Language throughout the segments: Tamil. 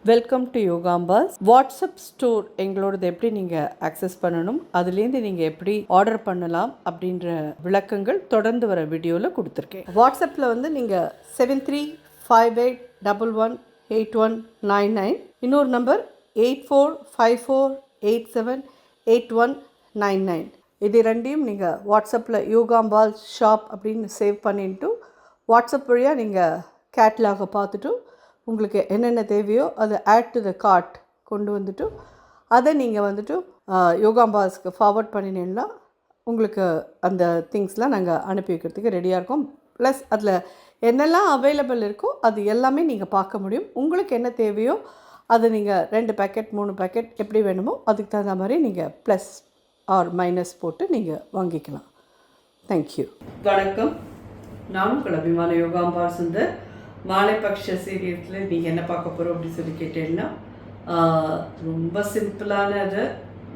Welcome to Yogambas. WhatsApp store எங்களோடது எப்படி நீங்கள் ஆக்சஸ் பண்ணணும், அதுலேருந்து நீங்கள் எப்படி ஆர்டர் பண்ணலாம் அப்படின்ற விளக்கங்கள் தொடர்ந்து வர வீடியோவில் கொடுத்துருக்கேன். வாட்ஸ்அப்பில் வந்து நீங்கள் 7358118199, இன்னொரு நம்பர் 8454878199. இது ரெண்டையும் நீங்கள் வாட்ஸ்அப்பில் யோகாம்பால் ஷாப் அப்படின்னு சேவ் பண்ணிட்டு வாட்ஸ்அப் வழியாக நீங்கள் கேட்லாகை பார்த்துட்டு உங்களுக்கு என்னென்ன தேவையோ அதை ஆட் டு த கார்ட் கொண்டு வந்துட்டு அதை நீங்கள் வந்துட்டு யோகாம்பாஸ்க்கு ஃபார்வர்ட் பண்ணினீங்கன்னா உங்களுக்கு அந்த திங்ஸ்லாம் நாங்கள் அனுப்பி வைக்கிறதுக்கு ரெடியாக இருக்கோம். ப்ளஸ் அதில் என்னெல்லாம் அவைலபிள் இருக்கோ அது எல்லாமே நீங்கள் பார்க்க முடியும். உங்களுக்கு என்ன தேவையோ அதை நீங்கள் 2 பேக்கெட் 3 பேக்கெட் எப்படி வேணுமோ அதுக்கு தகுந்த மாதிரி நீங்கள் ப்ளஸ் ஆர் மைனஸ் போட்டு நீங்கள் வாங்கிக்கலாம். தேங்க்யூ. வணக்கம். நான் உங்கள் அபிமான யோகாம்பால் சுந்தர். மாலைபக்ஷ சீரியஸில் நீங்கள் என்ன பார்க்க போகிறோம் அப்படின்னு சொல்லி கேட்டீங்கன்னா, ரொம்ப சிம்பிளானது,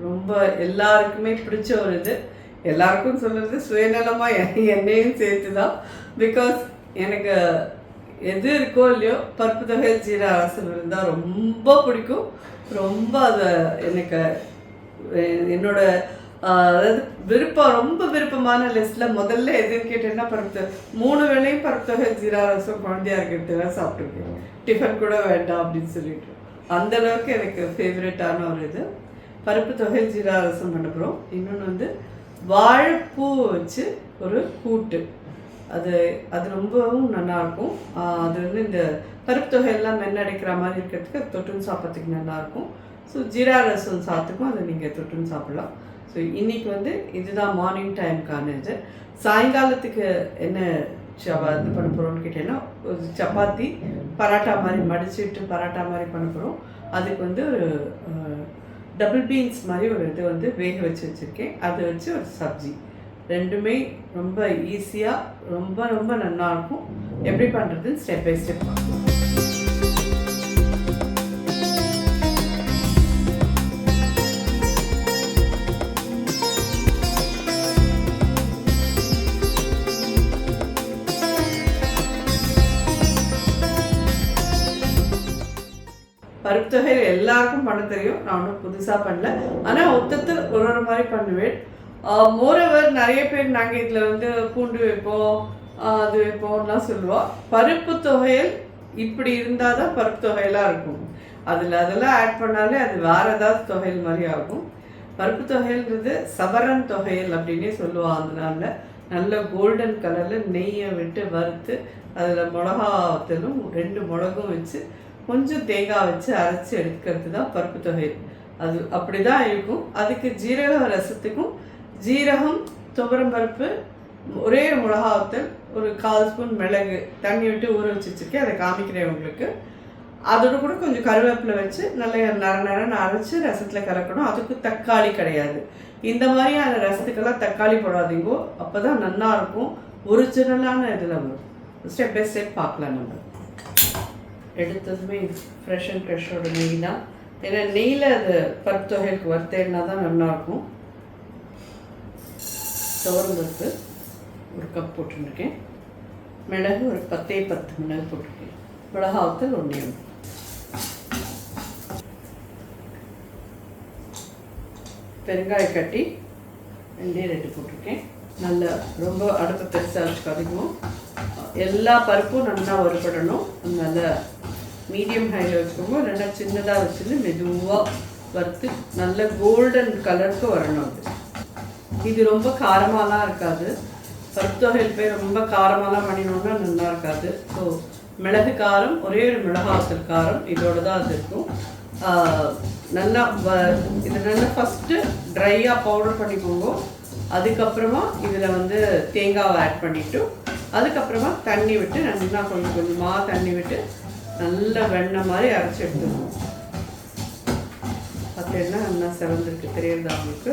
ரொம்ப எல்லாருக்குமே பிடிச்ச ஒரு இது. எல்லாருக்கும் சொல்கிறது சுயநலமாக என்னையும் சேர்த்து தான். பிகாஸ் எனக்கு எது இருக்கோ இல்லையோ பருப்பு தொகை ஜீரா ரசம் இருந்தால் ரொம்ப பிடிக்கும். ரொம்ப அதை எனக்கு என்னோட அதாவது ரொம்ப விருப்பமான லிஸ்ட்டில் முதல்ல எதுன்னு கேட்டேன்னா பருப்பு 3 வேளையும் பருப்பு தொகை ஜீரா ரசம் குழந்தையா இருக்கிறதுலாம் சாப்பிட்ருக்கேன். டிஃபன் கூட வேண்டாம் அப்படின்னு சொல்லிட்டு அந்தளவுக்கு எனக்கு ஃபேவரட்டான ஒரு இது பருப்பு தொகை ஜீரா ரசம் பண்ண போகிறோம். இன்னொன்று வந்து வாழைப்பூ வச்சு ஒரு கூட்டு, அது ரொம்பவும் நல்லாயிருக்கும். அது வந்து இந்த பருப்பு தொகையெல்லாம் மென்னடைக்கிற மாதிரி இருக்கிறதுக்கு தொட்டுன்னு சாப்பிட்றதுக்கு நல்லாயிருக்கும். ஸோ ஜீரா ரசம் சாத்துக்கும் அதை நீங்கள் தொட்டுன்னு சாப்பிட்லாம். ஸோ இன்றைக்கி வந்து இதுதான் மார்னிங் டைமுக்கான இது. சாயங்காலத்துக்கு என்ன இது பண்ண போகிறோம்னு கேட்டீங்கன்னா, ஒரு சப்பாத்தி பரோட்டா மாதிரி மடிச்சுட்டு பரோட்டா மாதிரி பண்ண போகிறோம். அதுக்கு வந்து ஒரு டபுள் பீன்ஸ் மாதிரி ஒரு இது வந்து வேக வச்சு வச்சுருக்கேன். அதை வச்சு ஒரு சப்ஜி, ரெண்டுமே ரொம்ப ஈஸியாக ரொம்ப ரொம்ப நல்லாயிருக்கும். எப்படி பண்ணுறதுன்னு ஸ்டெப் பை ஸ்டெப் பார்க்கலாம். பருப்பு தொகை எல்லாருக்கும் பண்ண தெரியும். நான் ஒன்றும் புதுசாக பண்ணல. ஆனால் ஒத்தத்தில் ஒரு மாதிரி பண்ணுவேன். மோரோவர் நிறைய பேர் நாங்கள் இதில் வந்து பூண்டு வைப்போம், அது வைப்போம்லாம் சொல்லுவோம். பருப்பு தொகையல் இப்படி இருந்தால் தான் பருப்பு தொகையெல்லாம் இருக்கும். அதெல்லாம் ஆட் பண்ணாலே அது வேறு ஏதாவது தொகையல் மாதிரி ஆகும். பருப்பு தொகையல்ன்றது சவரன் தொகையல் அப்படின்னே சொல்லுவாள். அதனால நல்ல கோல்டன் கலரில் நெய்யை விட்டு வறுத்து அதில் மிளகாத்தலும் 2 மிளகும் வச்சு கொஞ்சம் தேங்காய் வச்சு அரைச்சி எடுக்கிறது தான் பருப்பு தொகை. அது அப்படி தான் இருக்கும். அதுக்கு ஜீரக ரசத்துக்கும் ஜீரகம், துவரம் பருப்பு, ஒரே மிளகாத்தல், ஒரு 1/4 ஸ்பூன் மிளகு தண்ணி விட்டு ஊற வச்சு வச்சுருக்கேன். அதை காமிக்கிறேன் உங்களுக்கு. அதோட கூட கொஞ்சம் கருவேப்பிலை வச்சு நல்லா நரன்னு அரைச்சி ரசத்தில் கலக்கணும். அதுக்கு தக்காளி கிடையாது. இந்த மாதிரியான ரசத்துக்கெல்லாம் தக்காளி போடாதீங்கோ, அப்போ தான் நல்லாயிருக்கும். ஒரிஜினலான இதில் வரும். ஸ்டெப் பை ஸ்டெப் பார்க்கலாம். நம்ம எடுத்ததுமே ஃப்ரெஷ் அண்ட் ஃப்ரெஷ்ஷோட நெய் தான். ஏன்னா நெய்யில் அது பருப்பு தொகைக்கு வறுத்தேன்னா தான் நல்லாயிருக்கும். துவரம் பருப்பு 1 கப் போட்டுருக்கேன். மிளகு ஒரு 10 மிளகு போட்டிருக்கேன். மிளகாத்தல் 1. பெருங்காய கட்டி 2 போட்டிருக்கேன். நல்லா ரொம்ப அடுப்பை பெருசாக வச்சுக்காதீங்க. எல்லா பருப்பும் நல்லா வறுபடணும். நல்லா மீடியம் ஹையில் வச்சுக்கோங்க. நல்லா சின்னதாக வச்சுட்டு மெதுவாக வறுத்து நல்ல கோல்டன் கலருக்கு வரணும். இது ரொம்ப காரமாலாம் இருக்காது. பருப்பு தொகையில் போய் ரொம்ப காரமாலாம் பண்ணினோன்னா நல்லா இருக்காது. ஸோ மிளகு காரம், ஒரே ஒரு மிளகாத்தல் காரம் இதோட தான் அது இருக்கும். நல்லா இது நல்லா ஃபஸ்ட்டு ட்ரையாக பவுடர் பண்ணிக்கோங்க. அதுக்கப்புறமா இதில் வந்து தேங்காவை ஆட் பண்ணிவிட்டு அதுக்கப்புறமா தண்ணி விட்டு நல்லா கொஞ்சம் கொஞ்சமாக தண்ணி விட்டு நல்லா வெண்ணெய் மாதிரி அரைச்சி எடுத்துக்கணும். பார்த்தீங்கன்னா நல்லா செவந்திருக்கு தெரியுது அவங்களுக்கு.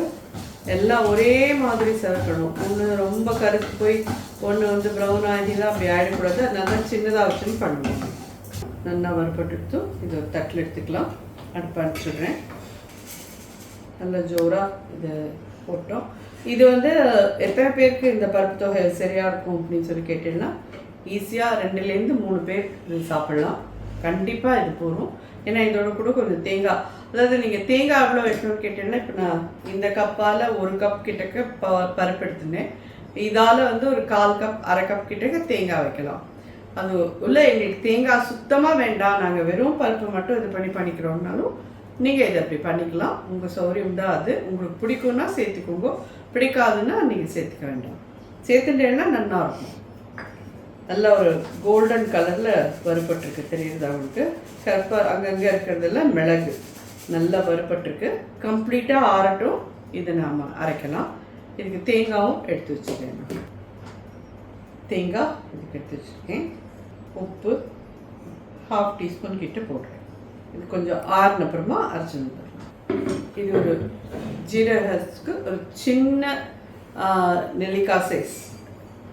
எல்லாம் ஒரே மாதிரி செவக்கணும். ஒன்று ரொம்ப கருத்து போய் ஒன்று வந்து ப்ரௌன் ஆகிலாம் அப்படி ஆகிடக்கூடாது. அதனால சின்னதாக வச்சுன்னு பண்ணணும். நல்லா வறுப்பட்டு இது ஒரு தட்டில் எடுத்துக்கலாம். அடுப்பு அனுப்பிச்சுடுறேன். நல்லா ஜோராக இது போட்டோம். இது வந்து எத்தனை பேருக்கு இந்த பருப்பு தொகை சரியாக இருக்கும் அப்படின்னு சொல்லி கேட்டீங்கன்னா, ஈஸியாக 2லேருந்து 3 பேர் இது சாப்பிட்லாம். கண்டிப்பாக இது போகும். ஏன்னா இதோட கூட கொஞ்சம் தேங்காய், அதாவது நீங்கள் தேங்காய் எவ்வளோ வைக்கணும்னு கேட்டீங்கன்னா, இப்போ நான் இந்த கப்பால் 1 கப் கிட்டக்க பருப்பு எடுத்துனேன். இதால் வந்து ஒரு 1/4 கப் 1/2 கப் கிட்டக்க தேங்காய் வைக்கலாம். அது உள்ள எங்களுக்கு தேங்காய் சுத்தமாக வேண்டாம், நாங்கள் வெறும் பருப்பு மட்டும் இது பண்ணிக்கிறோம்னாலும் நீங்கள் இதை அப்படி பண்ணிக்கலாம். உங்கள் சௌகரியம் தான் அது. உங்களுக்கு பிடிக்கும்னா சேர்த்துக்கோங்க, பிடிக்காதுன்னா நீங்கள் சேர்த்துக்க வேண்டாம். சேர்த்துட்டேன்னா நல்லாயிருக்கும். நல்ல ஒரு கோல்டன் கலரில் வறுபட்டுருக்கு, தெரியுதா உங்களுக்கு? கருப்பாக அங்கங்கே இருக்கிறதெல்லாம் மிளகு நல்லா வறுபட்டுருக்கு. கம்ப்ளீட்டாக ஆறட்டும், இதை நாம் அரைக்கலாம். இதுக்கு தேங்காயும் எடுத்து வச்சுருக்கேன். தேங்காய் இதுக்கு எடுத்து வச்சுருக்கேன். உப்பு 1/2 டீஸ்பூன் கிட்ட போடுறேன். இது கொஞ்சம் ஆறின அப்புறமா அரைச்சி வந்துடலாம். இது ஒரு ஜீரகத்துக்கு ஒரு சின்ன நெல்லிக்காய் சைஸ்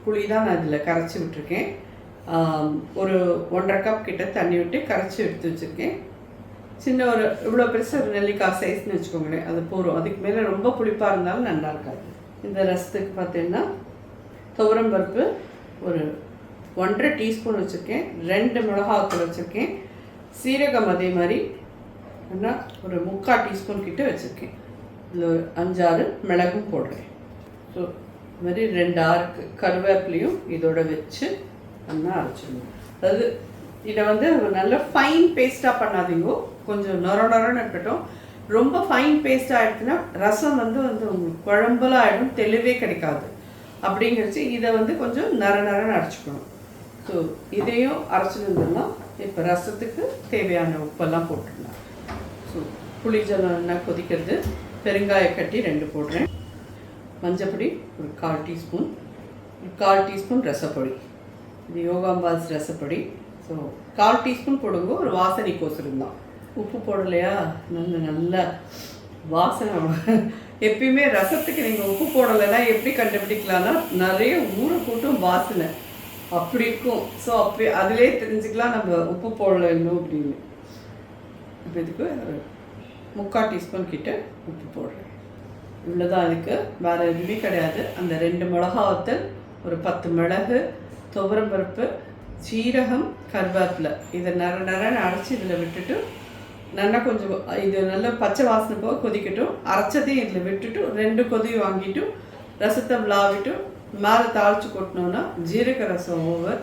புளி தான் நான் இதில் கரைச்சி விட்டுருக்கேன். ஒரு 1/2 கப் கிட்ட தண்ணி விட்டு கரைச்சி எடுத்து வச்சுருக்கேன். சின்ன ஒரு இவ்வளோ பெருசு ஒரு நெல்லிக்காய் சைஸ்ன்னு வச்சுக்கோங்களேன், அது போதும். அதுக்கு மேலே ரொம்ப புளிப்பாக இருந்தாலும் நல்லா இருக்காது. இந்த ரசத்துக்கு பார்த்தீங்கன்னா துவரம் பருப்பு ஒரு 1/2 டீஸ்பூன் வச்சுருக்கேன். 2 மிளகாத்தூள் வச்சுருக்கேன். சீரகம் அதே மாதிரி என்ன ஒரு 3/4 டீஸ்பூன் கிட்ட வச்சுருக்கேன். இதில் ஒரு 5-6 மிளகும் போடுறேன். ஸோ இது மாதிரி 2 ஆறுக்கு கருவேப்பிலையும் இதோட வச்சு நல்லா அரைச்சிடணும். அதாவது இதை வந்து நல்ல ஃபைன் பேஸ்ட்டாக பண்ணாதீங்க, கொஞ்சம் நொரன்னு இருக்கட்டும். ரொம்ப ஃபைன் பேஸ்ட் ஆகிடுச்சுன்னா ரசம் வந்து உங்களுக்கு குழம்புலாம் ஆகிடும், தெளிவே கிடைக்காது. அப்படிங்கிறச்சு இதை வந்து கொஞ்சம் நரன்னு அரைச்சிக்கணும். ஸோ இதையும் அரைச்சிருந்தோம்னா இப்போ ரசத்துக்கு தேவையான உப்பெல்லாம் போட்டுடலாம். ஸோ புளி ஜலம் என்ன கொதிக்கிறது, பெருங்காய கட்டி 2 போடுறேன். மஞ்சப்பொடி ஒரு 1/4 டீஸ்பூன், 1/4 டீஸ்பூன் ரசப்பொடி. இது யோகாம்பால்ஸ் ரசப்பொடி. ஸோ 1/4 டீஸ்பூன் போடுங்க, ஒரு வாசனைக்கோசரம் தான். உப்பு போடலையா, நல்ல வாசனை. எப்பயுமே ரசத்துக்கு நீங்கள் உப்பு போடலைன்னா எப்படி கண்டுபிடிக்கலாம்னா நிறைய ஊற கூட்டும் வாசனை அப்படி இருக்கும். ஸோ அப்படி அதிலே தெரிஞ்சுக்கலாம் நம்ம உப்பு போடல இன்னும் அப்படின்னு. இப்போ இதுக்கு 3/4 டீஸ்பூன் கிட்ட உப்பு போடுறேன். இவ்வளோதான். அதுக்கு வேறு எதுவுமே கிடையாது. அந்த 2 மிளகா வத்தல், ஒரு 10 மிளகு, துவரம் பருப்பு, சீரகம், கருவேப்பிலை இதை நரன்னு அரைச்சி இதில் விட்டுட்டு நல்லா கொஞ்சம் இது நல்லா பச்சை வாசனை போக கொதிக்கட்டும். அரைச்சதையும் இதில் விட்டுட்டு 2 கொதி வாங்கிட்டு ரசத்தை விளாவிட்டு மேலே தாளித்து கொட்டினோன்னா ஜீரக ரசம் ஓவர்.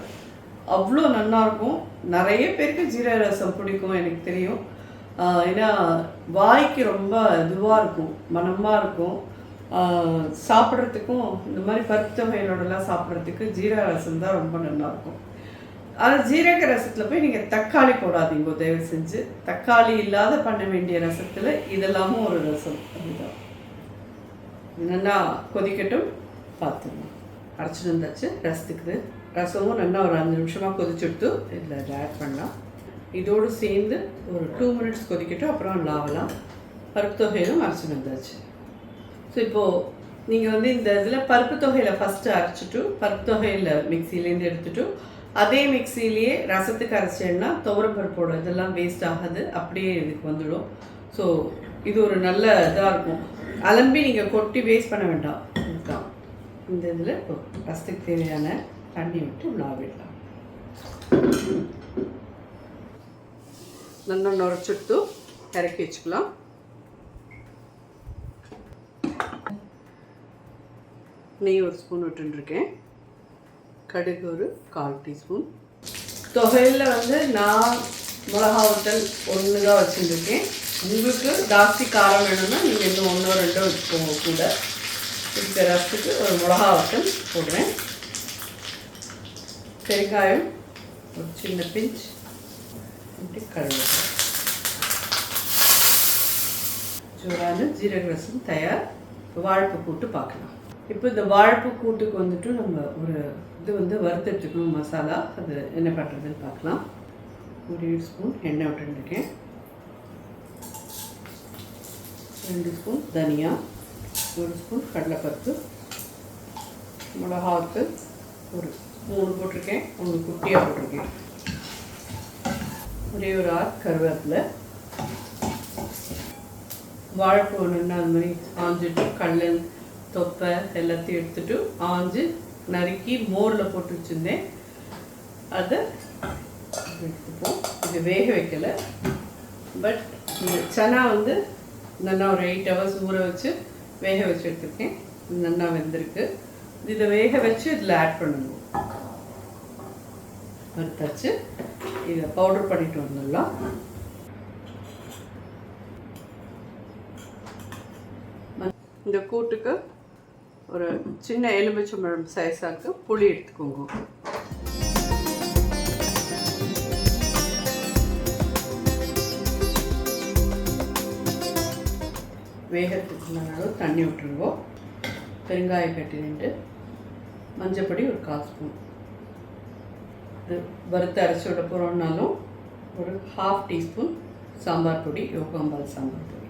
அவ்வளோ நல்லாயிருக்கும். நிறைய பேருக்கு ஜீரக ரசம் பிடிக்கும், எனக்கு தெரியும். ஏன்னா வாய்க்கு ரொம்ப இதுவாக இருக்கும், மனமாக இருக்கும். சாப்பிட்றதுக்கும் இந்த மாதிரி பருப்பு தொகைகளோடலாம் சாப்பிட்றதுக்கு ஜீரக ரசம் தான் ரொம்ப நல்லாயிருக்கும். ஆனால் ஜீரக ரசத்தில் போய் நீங்கள் தக்காளி போடாதீங்க தயவு செஞ்சு. தக்காளி இல்லாத பண்ண வேண்டிய ரசத்தில் இதெல்லாமும் ஒரு ரசம். அதுதான் நல்லா கொதிக்கட்டும், பார்த்துக்கணும். அரைச்சிட்டு வந்தாச்சு ரசத்துக்கு. ரசமும் நல்லா ஒரு 5 நிமிஷமாக கொதிச்சுட்டு இதில் ஆட் பண்ணலாம். இதோடு சேர்ந்து ஒரு 2 மினிட்ஸ் கொதிக்கட்டும், அப்புறம் லாவலாம். பருப்பு தொகையிலும் அரைச்சிட்டு வந்தாச்சு. ஸோ இப்போது நீங்கள் வந்து இந்த இதில் பருப்பு தொகையில் ஃபஸ்ட்டு அரைச்சிட்டு பருப்பு தொகையில் மிக்சிலேருந்து எடுத்துகிட்டு அதே மிக்சிலேயே ரசத்துக்கு அரைச்சேன்னா துவரம் பருப்போட இதெல்லாம் வேஸ்ட் ஆகாது, அப்படியே இதுக்கு வந்துடும். ஸோ இது ஒரு நல்ல இதாக இருக்கும். அலம்பி நீங்கள் கொட்டி வேஸ்ட் பண்ண வேண்டாம். இதுதான் இந்த இதில் இப்போ ரசத்துக்கு தேவையான தண்ணி விட்டு விளாவிடலாம். நல்லா நுரைச்சிட்டு இறக்கி வச்சுக்கலாம். நெய் ஒரு ஸ்பூன் விட்டுருக்கேன். கடுகு ஒரு 1/4 டீஸ்பூன். தொகையில் வந்து நான் மிளகா வத்தல் 1 தான் வச்சுருக்கேன். உங்களுக்கு ஜாஸ்தி காரம் வேணும்னா நீங்கள் இன்னும் 1-2 வச்சுக்கோங்க கூட. இந்த ரசத்துக்கு ஒரு மிளகா வத்தல் போடுறேன். பெருங்காயம் ஒரு சின்ன பிஞ்ச், கருவேப்பிலை. ஜோரான ஜீரக ரசம் தயார். வாழைப்பு கூட்டு பார்க்கலாம். இப்போ இந்த வாழைப்பு கூட்டுக்கு வந்துட்டு நம்ம ஒரு இது வந்து வறுத்துட்டுக்கணும் மசாலா. அது என்ன பண்ணுறதுன்னு பார்க்கலாம். ஒரு 1 ஸ்பூன் எண்ணெய் விட்டுருக்கேன். 2 ஸ்பூன் தனியா, 1 ஸ்பூன் கடலைப்பருப்பு, மிளகாவுக்கு ஒரு 3 போட்டிருக்கேன், 1 குட்டியாக போட்டிருக்கேன். ஒரே ஒரு 6 கருவேப்பிலை. வாழைப்பூ ஒன்று அது மாதிரி ஆஞ்சிட்டு கடல் தொப்பை எல்லாத்தையும் எடுத்துட்டு ஆஞ்சு நறுக்கி மோரில் போட்டு வச்சுருந்தேன். அதை எடுத்துப்போம். இது வேக வைக்கலை, பட் இந்த சனா வந்து நல்லா ஒரு 8 hours ஊற வச்சு வேக வச்சு எடுத்துருக்கேன். நல்லா வெந்திருக்கு. இதை வேக வச்சு இதில் ஆட் பண்ணணும். வறுத்தாச்சு. இதை பவுடர் பண்ணிட்டு வந்துடலாம். இந்த கூட்டுக்கு ஒரு சின்ன எலுமிச்சம்பழம் சைஸாக்கு புளி எடுத்துக்கோங்க. வேகத்துக்கு முன்னாலும் தண்ணி விட்டுருவோம். பெருங்காயம் கட்டி 2, மஞ்சப்பொடி ஒரு 1/4 ஸ்பூன். இது வறுத்து அரைச்சி விட போகிறோம்னாலும் ஒரு 1/2 டீஸ்பூன் சாம்பார் பொடி, யோகாம்பால் சாம்பார் பொடி.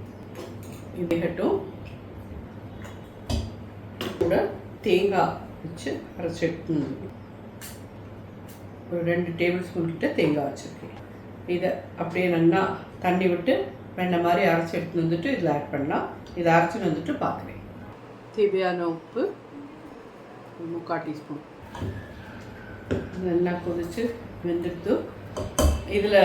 இது வேகட்டும். கூட தேங்காய் வச்சு அரைச்சி எடுத்துணும். ஒரு 2 டேபிள் ஸ்பூன் கிட்ட தேங்காய் வச்சுருக்கேன். இதை அப்படியே நல்லா தண்ணி விட்டு வெண்ணெய் மாதிரி அரைச்சி எடுத்துன்னு வந்துட்டு இதில் ஆட் பண்ணலாம். இதை அரைச்சின்னு வந்துட்டு பார்க்குறேன். தேவையான உப்பு 3/4 டீஸ்பூன். நல்லா கொதிச்சு வெந்துடுத்து. இதில்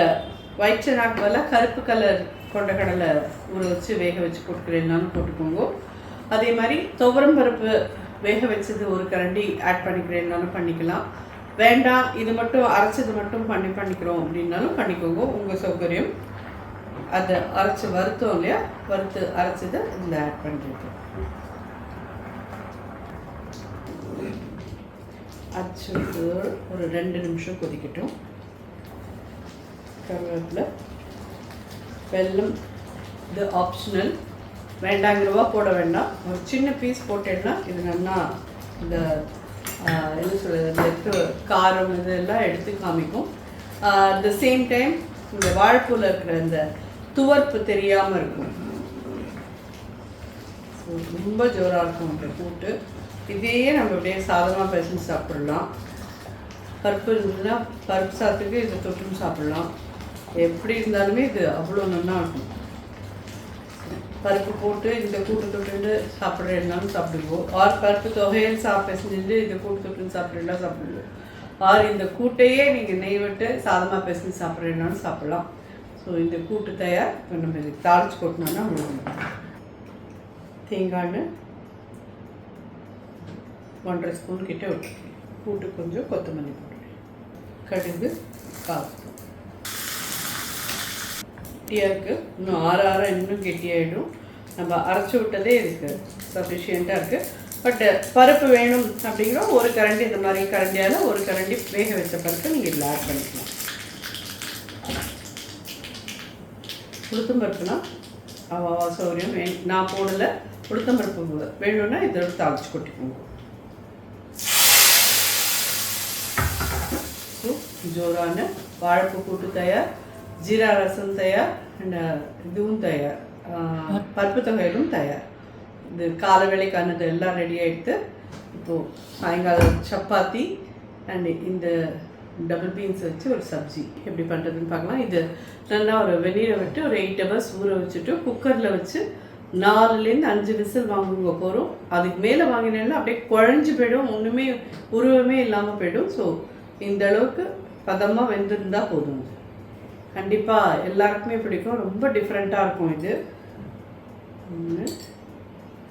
ஒயிட் சனாக்கு பதிலாக கருப்பு கலர் கொண்ட கடலை ஊற வச்சு வேக வச்சு போட்டுக்கிறேன்னாலும் போட்டுக்கோங்க. அதே மாதிரி துவரம் பருப்பு வேக வச்சது ஒரு கரண்டி ஆட் பண்ணிக்கிறேன்னாலும் பண்ணிக்கலாம். வேண்டாம் இது மட்டும் அரைச்சது மட்டும் பண்ணிக்கிறோம் அப்படின்னாலும் பண்ணிக்கோங்க, உங்கள் சௌகரியம். அதை அரைச்சி வறுத்தோம் இல்லையா, வறுத்து அரைச்சதை இதில் ஆட் பண்ணிட்டு அரைச்சி ஒரு 2 நிமிஷம் கொதிக்கட்டும். கருவேப்பிலை, வெல்லம் இது ஆப்ஷனல், வேண்டாங்கிறவா போட வேண்டாம். ஒரு சின்ன பீஸ் போட்டேன்னா இது நல்லா இந்த என்ன சொல்கிறது, இந்த காரம் இதெல்லாம் எடுத்து காமிக்கும். அட் த சேம் டைம் இந்த வாழைப்பூவில் இருக்கிற இந்த துவர்ப்பு தெரியாமல் இருக்கும். ரொம்ப ஜோராக இருக்கும் இந்த கூட்டு. இதையே நம்ம அப்படியே சாதமாக பேசி சாப்பிட்லாம். பருப்பு இருந்ததுன்னா பருப்பு சாதத்துக்கு இதை தொட்டும் சாப்பிட்லாம். எப்படி இருந்தாலுமே இது அவ்வளோ நல்லா இருக்கும். பருப்பு போட்டு இந்த கூட்டு தொட்டு சாப்பிட்றேன்னாலும் சாப்பிடுவோம். ஆர் பருப்பு தொகையில் செஞ்சுட்டு இந்த கூட்டு தொட்டுன்னு சாப்பிட்றேன்னா சாப்பிடுவோம். ஆர் இந்த கூட்டையே நீங்கள் நெய் விட்டு சாதமாக பேசி சாப்பிட்றேன்னாலும் சாப்பிட்லாம். ஸோ இந்த கூட்டு தயார். இப்போ நம்ம இதுக்கு தாளிச்சு கொட்டினோன்னா முடியும். தேங்காய் 1.5 ஸ்பூன் கிட்ட விட்டுருக்கேன். கூட்டு கொஞ்சம் கொத்தமல்லி போட்டுருக்கேன். கடுகு 1/4 ஸ்பூன். கெட்டியாக இருக்குது. இன்னும் ஆற இன்னும் கெட்டியாகிடும். நம்ம அரைச்சி விட்டதே இதுக்கு சஃபிஷியண்ட்டாக இருக்குது. பட் பருப்பு வேணும் அப்படிங்கிற ஒரு கரண்டி இந்த மாதிரி கரண்டியால் ஒரு கரண்டி வேக வச்ச பருப்பு நீங்கள் இதில் ஆட் பண்ணிக்கலாம். உளுத்தம் பருப்புனா சௌகரியம் நான் போடலை. உளுத்தம் பருப்பு வேணும்னா இதோட தாளிச்சு கொட்டிக்கோங்க. ஜோரான வாழைப்பூ கூட்டு தயார், ஜீரா ரசம் தயார், அண்ட் இதுவும் தயார், பருப்பு தொகையிலும் தயார். இது காலை வேலைக்கானது எல்லாம் ரெடி ஆகிடுது. இப்போது சாயங்காலம் சப்பாத்தி அண்ட் இந்த டபுள் பீன்ஸ் வச்சு ஒரு சப்ஜி எப்படி பண்ணுறதுன்னு பார்க்கலாம். இது நல்லா ஒரு வெந்நீரை விட்டு ஒரு 8 hours ஊற வச்சுட்டு குக்கரில் வச்சு 4லேருந்து 5 விசில் வாங்குங்க போகிறோம். அதுக்கு மேலே வாங்கினேன்னா அப்படியே குழஞ்சி போய்டும், ஒன்றுமே உருவமே இல்லாமல் போய்டும். ஸோ இந்த அளவுக்கு பதமாக வெந்திருந்தால் போதும். கண்டிப்பாக எல்லாருக்குமே பிடிக்கும். ரொம்ப டிஃப்ரெண்ட்டாக இருக்கும் இது. 1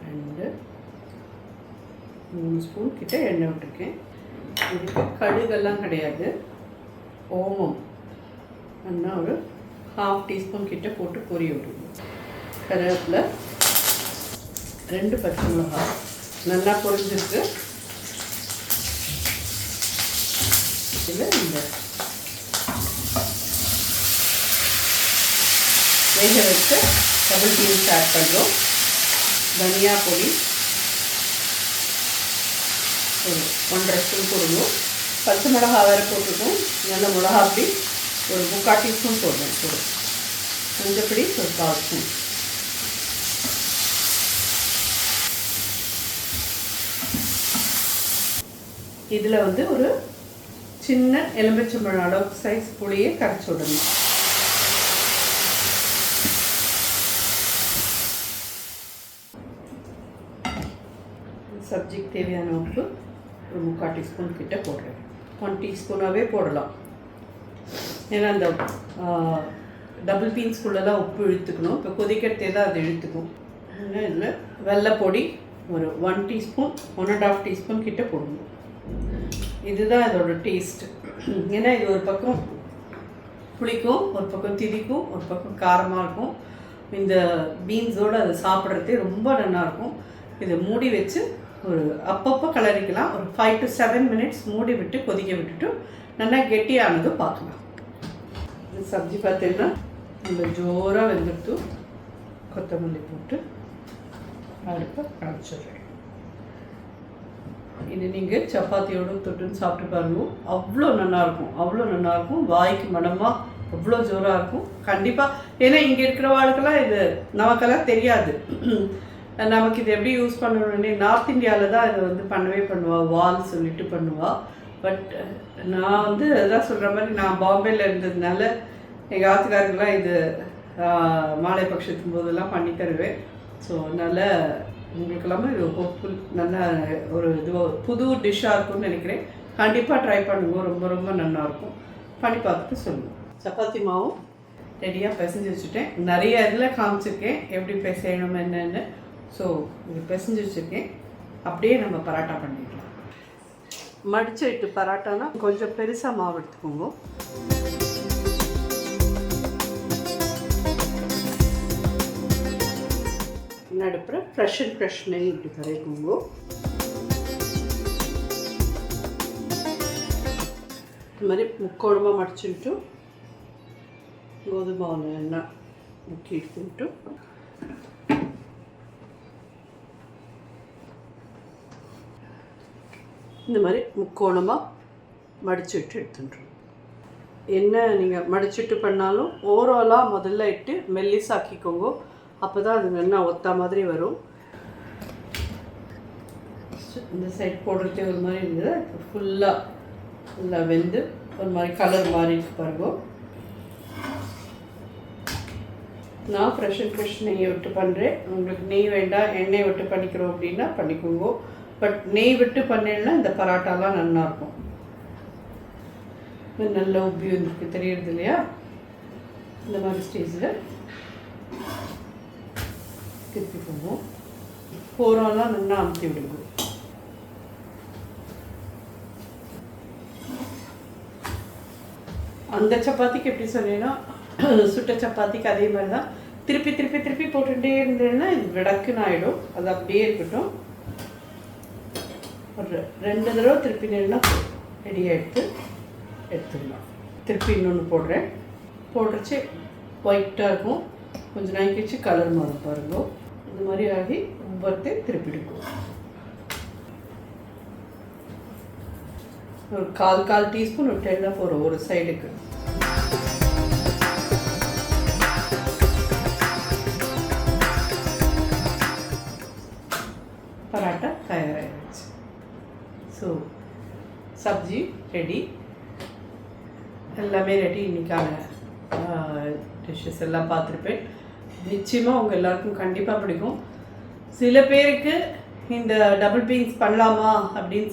2 3 ஸ்பூன் கிட்ட எண்ணெய் விட்டுருக்கேன். இதுக்கு கடுகெல்லாம் கிடையாது. ஓமம் நல்லா ஒரு 1/2 டீஸ்பூன் கிட்ட போட்டு பொரிய விடுங்க. கருவேப்பிலை, 2 பச்சை மிளகாய் நல்லா பொரிஞ்சிருக்கு. இதில் இந்த வேக வச்சு டபுள் பீன்ஸ் ஆட் பண்ணுறோம். தனியா பொடி ஒரு 1.5 ஸ்பூன் போடணும். பச்சை மிளகா வேறு போட்டுருக்கோம். நல்ல மிளகா அப்படி ஒரு 3/4 டீஸ்பூன் போடுறேன். போடும் மஞ்சப்பொடி ஒரு 1/4 ஸ்பூன். இதில் வந்து ஒரு சின்ன எலுமிச்சம்பழம் அளவுக்கு சைஸ் புளியை கரைச்சி விடணும். சப்ஜிக்கு தேவையான உப்பு ஒரு 3/4 டீஸ்பூன் கிட்ட போடுறேன். 1 டீஸ்பூனாகவே போடலாம். ஏன்னா அந்த டபுள் பீன்ஸ்குள்ளெல்லாம் உப்பு இழுத்துக்கணும். இப்போ கொதிக்கிறதே தான் அது இழுத்துக்கும். இதில் வெள்ளைப்பொடி ஒரு 1 டீஸ்பூன் 1.5 டீஸ்பூன் கிட்ட போடணும். இதுதான் இதோட டேஸ்ட்டு. ஏன்னா இது ஒரு பக்கம் புளிக்கும், ஒரு பக்கம் திதிக்கும், ஒரு பக்கம் காரமாக இருக்கும். இந்த பீன்ஸோடு அதை சாப்பிட்றதே ரொம்ப நல்லாயிருக்கும். இதை மூடி வச்சு ஒரு அப்பப்போ கிளறிக்கலாம். ஒரு 5 to 7 மினிட்ஸ் மூடி விட்டு கொதிக்க விட்டுட்டு நல்லா கெட்டியானதும் பார்க்கலாம். இந்த சப்ஜி பார்த்தீங்கன்னா நம்ம ஜோராக வெந்துட்டு கொத்தமல்லி போட்டு அடுப்பை காமிச்சிடுறேன். இது நீங்கள் சப்பாத்தியோடு தொட்டுன்னு சாப்பிட்டு பாருங்க. அவ்வளோ நல்லாயிருக்கும், அவ்வளோ நல்லாயிருக்கும். வாய்க்கு மனமாக அவ்வளோ ஜோராக இருக்கும். கண்டிப்பாக ஏன்னா இங்கே இருக்கிற வாழ்க்கெல்லாம் இது நமக்கெல்லாம் தெரியாது. நமக்கு இது எப்படி யூஸ் பண்ணணுன்னே நார்த் இந்தியாவில் தான் இதை வந்து பண்ணவே பண்ணுவாள், வால் சொல்லிட்டு பண்ணுவாள். பட் நான் வந்து அதான் சொல்கிற மாதிரி நான் பாம்பேயில் இருந்ததுனால எங்கள் ஆத்துக்காரங்கெலாம் இது மாலை பட்சத்தும் போதெல்லாம் பண்ணி தருவேன். ஸோ அதனால் உங்களுக்கு எல்லாமே இது ஹோப்ஃபுல் நல்ல ஒரு இது புது டிஷ்ஷாக இருக்கும்னு நினைக்கிறேன். கண்டிப்பாக ட்ரை பண்ணுங்க, ரொம்ப ரொம்ப நல்லாயிருக்கும். பண்ணி பார்த்துட்டு சொல்லுங்கள். சப்பாத்தி மாவும் ரெடியாக பிசைஞ்சு வச்சுட்டேன். நிறைய இதில் காமிச்சிருக்கேன் எப்படி பிசையணும் என்னென்னு. ஸோ இது பிசைஞ்சு வச்சுருக்கேன். அப்படியே நம்ம பராட்டா பண்ணிக்கலாம். மடிச்சிட்டு பராட்டானா கொஞ்சம் பெருசாக மாவு எடுத்துக்கோங்க. நடுப்புற ஃப்ரெஷ் அண்ட் ஃப்ரெஷ் நெய் இப்படி கரைக்குங்க. இது மாதிரி முக்கோணமாக மடிச்சுட்டு கோதுமை எண்ணெய் முக்கி எடுத்துட்டு இந்த மாதிரி முக்கோணமாக மடிச்சுட்டு எடுத்துட்டுரும். என்ன நீங்கள் மடிச்சுட்டு பண்ணாலும் ஓவராலாக முதல்ல இட்டு மெல்லிசாக்கிக்கோங்க. அப்போ தான் அது நல்லா ஒத்தா மாதிரி வரும். இந்த சைட் போடுறதே ஒரு மாதிரி இருந்தது. ஃபுல்லாக வெந்து ஒரு மாதிரி கலர் மாதிரி பாருங்க. நான் ஃப்ரெஷ் அண்ட் ஃப்ரெஷ் நெய்யை விட்டு பண்ணுறேன். உங்களுக்கு நெய் வேண்டாம் எண்ணெய் விட்டு பண்ணிக்கிறோம் அப்படின்னா பண்ணிக்கோங்க. பட் நெய் விட்டு பண்ணேன்னா இந்த பராட்டாலாம் நல்லாயிருக்கும். நல்ல உப்பி வந்துருக்கு தெரியுறது இல்லையா? இந்த மாதிரி ஸ்டேஜில் திருப்பி போவோம். போகிறோம்லாம் நல்லா அமுத்தி விடுங்க. அந்த சப்பாத்திக்கு எப்படி சொன்னேன்னா சுட்ட சப்பாத்திக்கு அதே மாதிரி தான் திருப்பி திருப்பி திருப்பி போட்டுகிட்டே இருந்தேன்னா இது விடக்குன்னு ஆகிடும். அது அப்படியே இருக்கட்டும். ஒரு 2 தடவை திருப்பி நின்னா ரெடியாக எடுத்துடலாம். திருப்பி இன்னொன்று போடுறேன். போடுறச்சு ஒயிட்டாக இருக்கும். கொஞ்சம் நாள் கழிச்சு கலர் மாறும் பாருங்க. இந்த மாதிரி ஆகி ஒவ்வொருத்தையும் திருப்பி எடுக்கும். ஒரு 1/4 டீஸ்பூன் விட்டேன்னா போகிறோம் ஒரு சைடுக்கு. பராட்டா தயாராகிடுச்சு. ஸோ சப்ஜி ரெடி, எல்லாமே ரெடி. இன்றைக்கான டிஷ்ஷஸ் எல்லாம் பார்த்துருப்பேன். நிச்சயமாக உங்கள் எல்லாருக்கும் கண்டிப்பாக பிடிக்கும். சில பேருக்கு இந்த டபுள் பீன்ஸ் பண்ணலாமா அப்படின்னு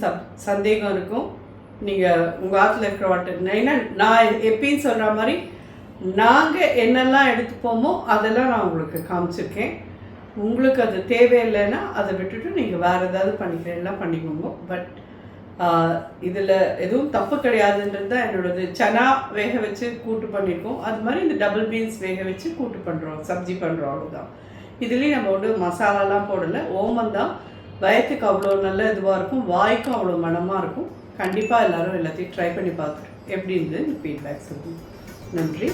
சந்தேகம் இருக்கும். நீங்கள் உங்கள் ஆற்றுல இருக்கிற வாட்டர் ஏன்னா நான் எப்பயும் சொல்கிற மாதிரி நாங்கள் என்னெல்லாம் எடுத்துப்போமோ அதெல்லாம் நான் உங்களுக்கு காமிச்சிருக்கேன். உங்களுக்கு அது தேவையில்லைன்னா அதை விட்டுட்டு நீங்கள் வேறு ஏதாவது பண்ணிக்கிறேன்லாம் பண்ணிக்கோங்க. பட் இதில் எதுவும் தப்பு கிடையாதுன்றது தான் என்னோடது. சனா வேக வச்சு கூட்டு பண்ணியிருக்கோம். அது மாதிரி இந்த டபுள் பீன்ஸ் வேக வச்சு கூட்டு பண்ணுறோம், சப்ஜி பண்ணுறோம், அவ்வளோதான். இதுலேயும் நம்ம வந்து மசாலாலாம் போடலை. ஓமம் தான். வயத்துக்கு அவ்வளோ நல்ல இதுவாக இருக்கும், வாய்க்கும் அவ்வளோ மனமாக இருக்கும். கண்டிப்பாக எல்லோரும் எல்லாத்தையும் ட்ரை பண்ணி பார்த்துட்டு எப்படி இருந்தது ஃபீட்பேக் சொல்லுங்கள். நன்றி.